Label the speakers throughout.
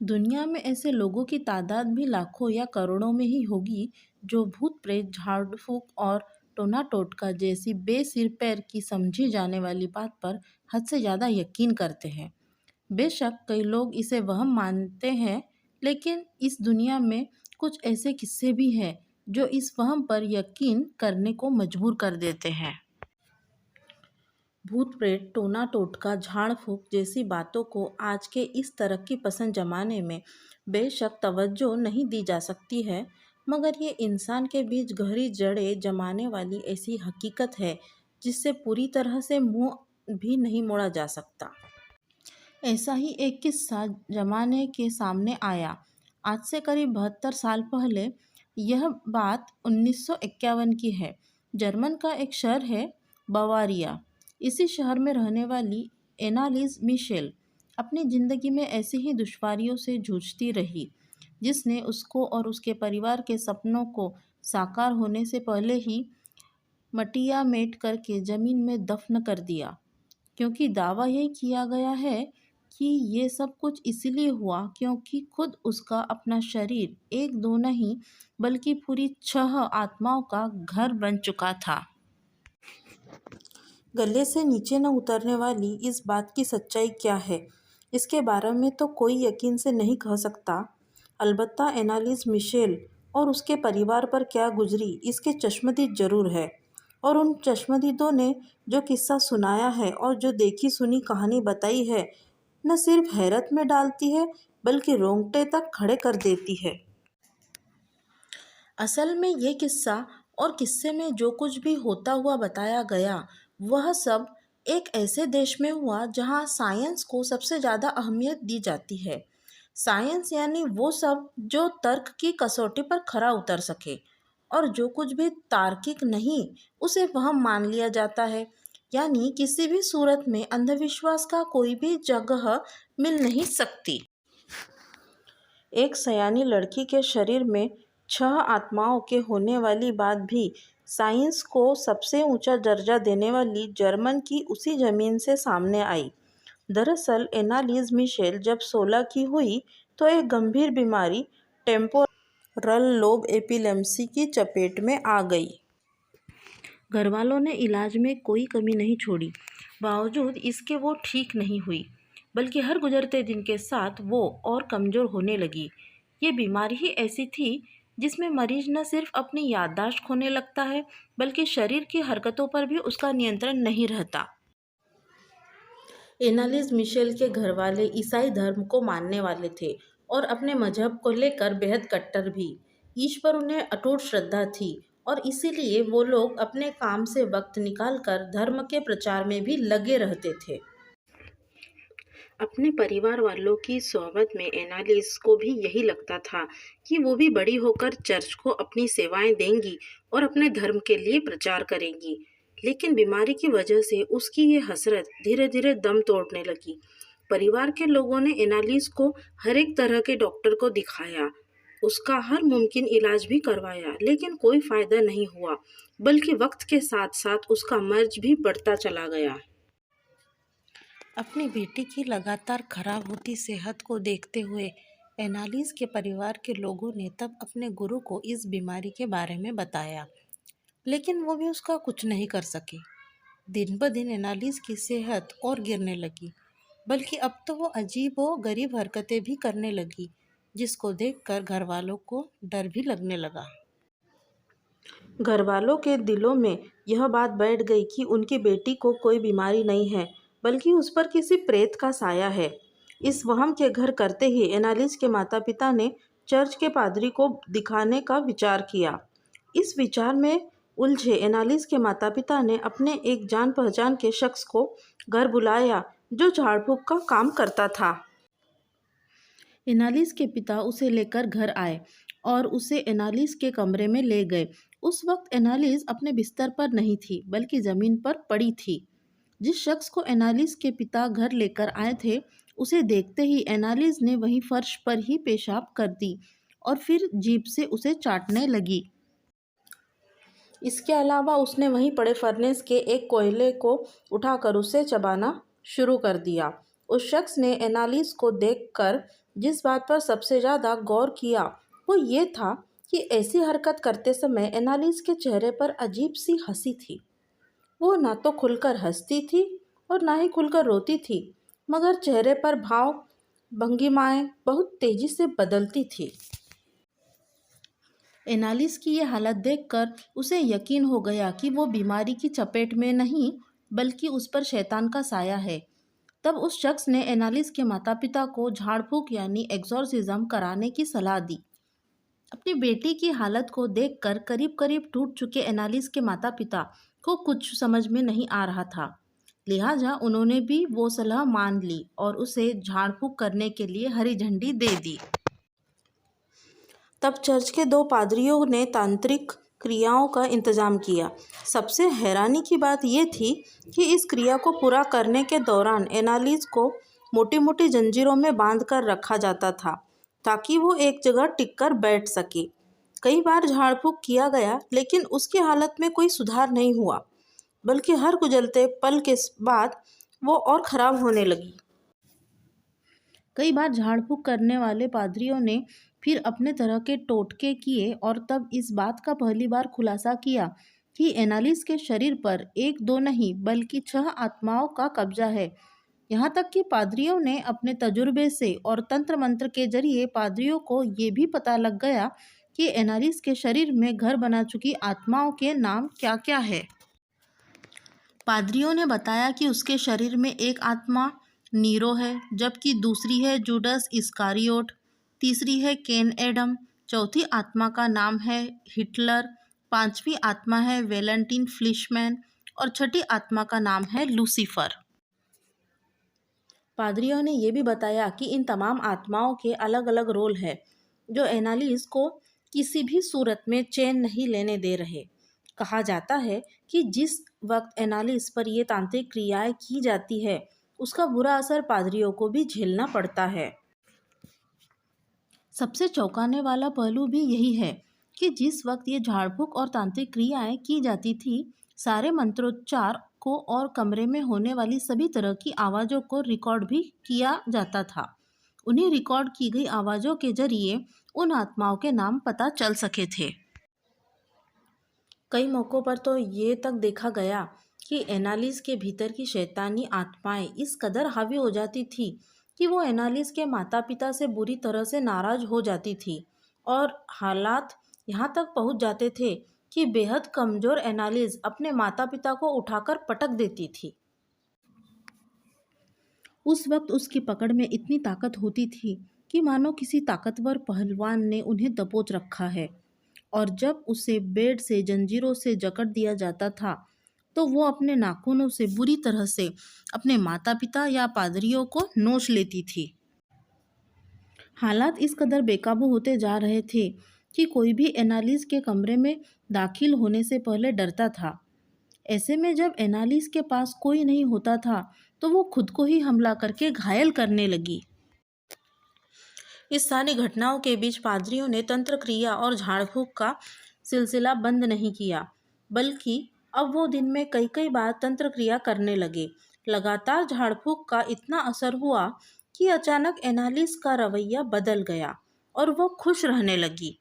Speaker 1: दुनिया में ऐसे लोगों की तादाद भी लाखों या करोड़ों में ही होगी जो भूत प्रेत, झाड़ फूक और टोना टोटका जैसी बेसिर पैर की समझी जाने वाली बात पर हद से ज़्यादा यकीन करते हैं। बेशक कई लोग इसे वहम मानते हैं, लेकिन इस दुनिया में कुछ ऐसे किस्से भी हैं जो इस वहम पर यकीन करने को मजबूर कर देते हैं। भूत प्रेत, टोना टोटका, झाड़ फूक जैसी बातों को आज के इस तरक्की पसंद ज़माने में बेशक तवज्जो नहीं दी जा सकती है, मगर ये इंसान के बीच गहरी जड़ें जमाने वाली ऐसी हकीकत है जिससे पूरी तरह से मुंह भी नहीं मोड़ा जा सकता। ऐसा ही एक किस्सा जमाने के सामने आया आज से करीब 72 साल पहले। यह बात 1951 की है। जर्मन का एक शहर है बवारिया। इसी शहर में रहने वाली एनालिस मिशेल अपनी ज़िंदगी में ऐसी ही दुश्वारियों से जूझती रही जिसने उसको और उसके परिवार के सपनों को साकार होने से पहले ही मटिया मेट करके ज़मीन में दफन कर दिया। क्योंकि दावा यही किया गया है कि ये सब कुछ इसलिए हुआ क्योंकि खुद उसका अपना शरीर एक दो नहीं बल्कि पूरी 6 आत्माओं का घर बन चुका था। गले से नीचे न उतरने वाली इस बात की सच्चाई क्या है, इसके बारे में तो कोई यकीन से नहीं कह सकता। अलबत्ता एनालिस मिशेल और उसके परिवार पर क्या गुजरी इसके चश्मदीद जरूर है। और उन चश्मदीदों ने जो किस्सा सुनाया है और जो देखी सुनी कहानी बताई है, न सिर्फ हैरत में डालती है बल्कि रोंगटे तक खड़े कर देती है। असल में ये किस्सा और किस्से में जो कुछ भी होता हुआ बताया गया, वह सब एक ऐसे देश में हुआ जहाँ साइंस को सबसे ज़्यादा अहमियत दी जाती है। साइंस यानी वो सब जो तर्क की कसौटी पर खरा उतर सके, और जो कुछ भी तार्किक नहीं उसे वहम मान लिया जाता है। यानी किसी भी सूरत में अंधविश्वास का कोई भी जगह मिल नहीं सकती। एक सयानी लड़की के शरीर में 6 आत्माओं के होने वाली बात भी साइंस को सबसे ऊंचा दर्जा देने वाली जर्मन की उसी ज़मीन से सामने आई। दरअसल एनालिस मिशेल जब 16 की हुई तो एक गंभीर बीमारी टेम्पोरल लोब एपिलेप्सी की चपेट में आ गई। घरवालों ने इलाज में कोई कमी नहीं छोड़ी, बावजूद इसके वो ठीक नहीं हुई, बल्कि हर गुजरते दिन के साथ वो और कमज़ोर होने लगी। ये बीमारी ही ऐसी थी जिसमें मरीज न सिर्फ अपनी याददाश्त खोने लगता है, बल्कि शरीर की हरकतों पर भी उसका नियंत्रण नहीं रहता। एनालिस मिशेल के घरवाले ईसाई धर्म को मानने वाले थे और अपने मजहब को लेकर बेहद कट्टर भी। ईश्वर पर उन्हें अटूट श्रद्धा थी और इसीलिए वो लोग अपने काम से वक्त निकालकर धर्म के प्रचार में भी लगे रहते थे। अपने परिवार वालों की सोहबत में एनालिस को भी यही लगता था कि वो भी बड़ी होकर चर्च को अपनी सेवाएं देंगी और अपने धर्म के लिए प्रचार करेंगी। लेकिन बीमारी की वजह से उसकी ये हसरत धीरे धीरे दम तोड़ने लगी। परिवार के लोगों ने एनालिस को हर एक तरह के डॉक्टर को दिखाया, उसका हर मुमकिन इलाज भी करवाया, लेकिन कोई फायदा नहीं हुआ, बल्कि वक्त के साथ साथ उसका मर्ज भी बढ़ता चला गया। अपनी बेटी की लगातार खराब होती सेहत को देखते हुए एनालिस के परिवार के लोगों ने तब अपने गुरु को इस बीमारी के बारे में बताया, लेकिन वो भी उसका कुछ नहीं कर सके। दिन ब दिन एनालिस की सेहत और गिरने लगी, बल्कि अब तो वो अजीब व गरीब हरकतें भी करने लगी, जिसको देखकर घर वालों को डर भी लगने लगा। घर वालों के दिलों में यह बात बैठ गई कि उनकी बेटी को कोई बीमारी नहीं है, बल्कि उस पर किसी प्रेत का साया है। इस वहम के घर करते ही एनालिस के माता पिता ने चर्च के पादरी को दिखाने का विचार किया। इस विचार में उलझे एनालिस के माता पिता ने अपने एक जान पहचान के शख्स को घर बुलाया जो झाड़ फूक का काम करता था। एनालिस के पिता उसे लेकर घर आए और उसे एनालिस के कमरे में ले गए। उस वक्त एनालिस अपने बिस्तर पर नहीं थी, बल्कि ज़मीन पर पड़ी थी। जिस शख्स को एनालिस के पिता घर लेकर आए थे, उसे देखते ही एनालिस ने वहीं फर्श पर ही पेशाब कर दी और फिर जीभ से उसे चाटने लगी। इसके अलावा उसने वहीं पड़े फर्नेस के एक कोयले को उठाकर उसे चबाना शुरू कर दिया। उस शख्स ने एनालिस को देखकर जिस बात पर सबसे ज़्यादा गौर किया वो ये था कि ऐसी हरकत करते समय एनालिस के चेहरे पर अजीब सी हंसी थी। वो ना तो खुलकर हंसती थी और ना ही खुलकर रोती थी, मगर चेहरे पर भाव भंगिमाएं बहुत तेजी से बदलती थी। एनालिस की ये हालत देखकर उसे यकीन हो गया कि वो बीमारी की चपेट में नहीं बल्कि उस पर शैतान का साया है। तब उस शख्स ने एनालिस के माता पिता को झाड़ फूक यानी एग्जॉर्सिज्म कराने की सलाह दी। अपनी बेटी की हालत को देखकर करीब करीब टूट चुके एनालिस के माता पिता को कुछ समझ में नहीं आ रहा था। लिहाजा उन्होंने भी वो सलाह मान ली और उसे झाड़ फूक करने के लिए हरी झंडी दे दी। तब चर्च के दो पादरियों ने तांत्रिक क्रियाओं का इंतजाम किया। सबसे हैरानी की बात यह थी कि इस क्रिया को पूरा करने के दौरान एनालिस को मोटी मोटी जंजीरों में बांध कर रखा जाता था ताकि वो एक जगह टिककर बैठ सके। कई बार झाड़ फूक किया गया लेकिन उसकी हालत में कोई सुधार नहीं हुआ, बल्कि हर गुजरते पल के बाद वो और ख़राब होने लगी। कई बार झाड़ फूक करने वाले पादरियों ने फिर अपने तरह के टोटके किए और तब इस बात का पहली बार खुलासा किया कि एनालिस के शरीर पर एक दो नहीं बल्कि 6 आत्माओं का कब्जा है। यहाँ तक कि पादरियों ने अपने तजुर्बे से और तंत्र मंत्र के जरिए पादरियों को ये भी पता लग गया कि एनालिस के शरीर में घर बना चुकी आत्माओं के नाम क्या क्या है। पादरियों ने बताया कि उसके शरीर में एक आत्मा नीरो है, जबकि दूसरी है जूडस इस्कारियोट, तीसरी है केन एडम, चौथी आत्मा का नाम है हिटलर, पांचवी आत्मा है वेलेंटिन फ्लिशमैन और छठी आत्मा का नाम है लूसीफर। पादरियों ने यह भी बताया कि इन तमाम आत्माओं के अलग अलग रोल हैं जो एनालिस को किसी भी सूरत में चैन नहीं लेने दे रहे। कहा जाता है कि जिस वक्त एनालिस पर ये तांत्रिक क्रियाएं की जाती है उसका बुरा असर पादरियों को भी झेलना पड़ता है। सबसे चौंकाने वाला पहलू भी यही है कि जिस वक्त ये झाड़ फूक और तांत्रिक क्रियाएं की जाती थी, सारे मंत्रोच्चार को और कमरे में होने वाली सभी तरह की आवाज़ों को रिकॉर्ड भी किया जाता था। उन्हीं रिकॉर्ड की गई आवाज़ों के जरिए उन आत्माओं के नाम पता चल सके थे। कई मौक़ों पर तो ये तक देखा गया कि एनालिस के भीतर की शैतानी आत्माएं इस कदर हावी हो जाती थी कि वो एनालिस के माता पिता से बुरी तरह से नाराज़ हो जाती थी और हालात यहाँ तक पहुँच जाते थे कि बेहद कमज़ोर एनालिस अपने माता पिता को उठाकर पटक देती थी। उस वक्त उसकी पकड़ में इतनी ताकत होती थी कि मानो किसी ताकतवर पहलवान ने उन्हें दबोच रखा है, और जब उसे बेड से जंजीरों से जकड़ दिया जाता था तो वो अपने नाखूनों से बुरी तरह से अपने माता पिता या पादरियों को नोच लेती थी। हालात इस कदर बेकाबू होते जा रहे थे कि कोई भी एनालिस के कमरे में दाखिल होने से पहले डरता था। ऐसे में जब एनालिस के पास कोई नहीं होता था तो वो खुद को ही हमला करके घायल करने लगी। इस सारी घटनाओं के बीच पादरियों ने तंत्र क्रिया और झाड़ फूक का सिलसिला बंद नहीं किया, बल्कि अब वो दिन में कई कई बार तंत्र क्रिया करने लगे। लगातार झाड़ फूक का इतना असर हुआ कि अचानक एनालिस का रवैया बदल गया और वो खुश रहने लगी,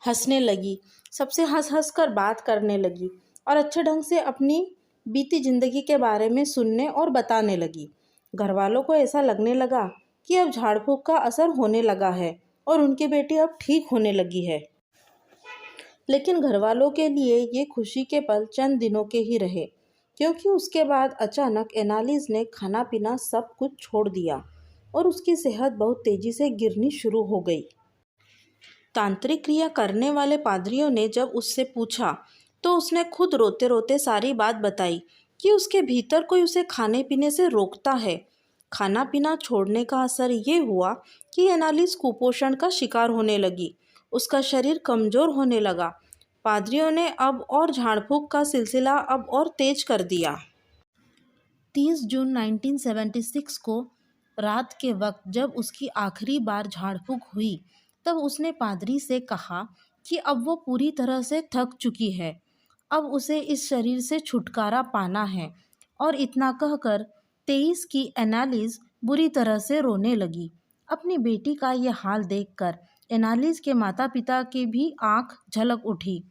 Speaker 1: हंसने लगी, सबसे हंस हंस कर बात करने लगी और अच्छे ढंग से अपनी बीती जिंदगी के बारे में सुनने और बताने लगी। घर वालों को ऐसा लगने लगा कि अब झाड़ फूक का असर होने लगा है और उनकी बेटी अब ठीक होने लगी है। लेकिन घर वालों के लिए ये खुशी के पल चंद दिनों के ही रहे, क्योंकि उसके बाद अचानक एनालिस ने खाना पीना सब कुछ छोड़ दिया और उसकी सेहत बहुत तेज़ी से गिरनी शुरू हो गई। तांत्रिक क्रिया करने वाले पादरियों ने जब उससे पूछा तो उसने खुद रोते रोते सारी बात बताई कि उसके भीतर कोई उसे खाने पीने से रोकता है। खाना पीना छोड़ने का असर ये हुआ कि एनालिस कुपोषण का शिकार होने लगी, उसका शरीर कमज़ोर होने लगा। पादरियों ने अब और झाड़ फूक का सिलसिला अब और तेज कर दिया। 30 जून 1976 को रात के वक्त जब उसकी आखिरी बार झाड़ फूक हुई तब उसने पादरी से कहा कि अब वो पूरी तरह से थक चुकी है, अब उसे इस शरीर से छुटकारा पाना है। और इतना कहकर 23 की एनालिस बुरी तरह से रोने लगी। अपनी बेटी का यह हाल देखकर एनालिस के माता पिता की भी आंख झलक उठी।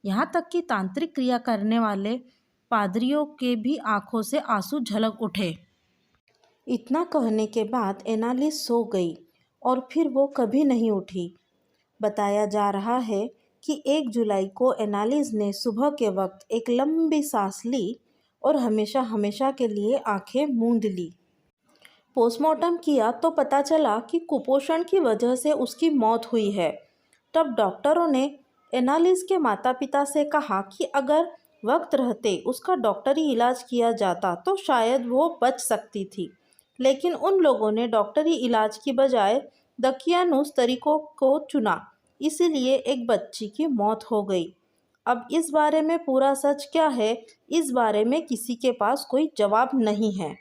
Speaker 1: यहाँ तक कि तांत्रिक क्रिया करने वाले पादरियों के भी आंखों से आंसू झलक उठे। इतना कहने के बाद एनालिस सो गई और फिर वो कभी नहीं उठी। बताया जा रहा है कि 1 जुलाई को एनालिस ने सुबह के वक्त एक लंबी सांस ली और हमेशा हमेशा के लिए आंखें मूंद ली। पोस्टमार्टम किया तो पता चला कि कुपोषण की वजह से उसकी मौत हुई है। तब डॉक्टरों ने एनालिस के माता पिता से कहा कि अगर वक्त रहते उसका डॉक्टरी इलाज किया जाता तो शायद वो बच सकती थी, लेकिन उन लोगों ने डॉक्टरी इलाज की बजाय दकियानुस तरीकों को चुना, इसीलिए एक बच्ची की मौत हो गई। अब इस बारे में पूरा सच क्या है, इस बारे में किसी के पास कोई जवाब नहीं है।